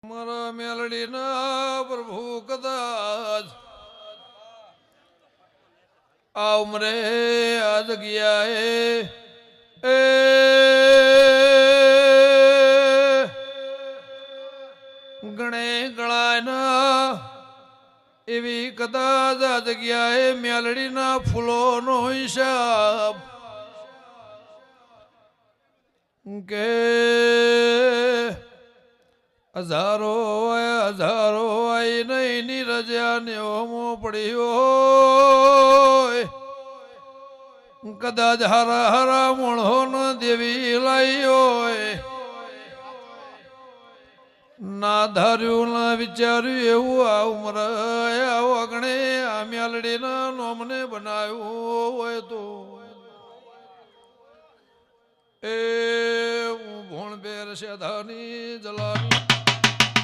મારા મેલડીના પ્રભુ કદાચ આ ઉમરે આ જગ્યાએ ગણે ગળાયના એવી કદાચ આ જગ્યાએ મેલડીના ફૂલોનો હિસાબ કે હજારો આઈ નહીં ની રજા ને ઓમો પડ્યો કદાચ હારા હારા મોણો ન દેવી લાઈ હોય ના ધાર્યું ના વિચાર્યું એવું આ ઉમર વગણે આ મેલડીના નોમને બનાવ્યું હોય તો એ હું ભોણ બેર શેધાની જલાની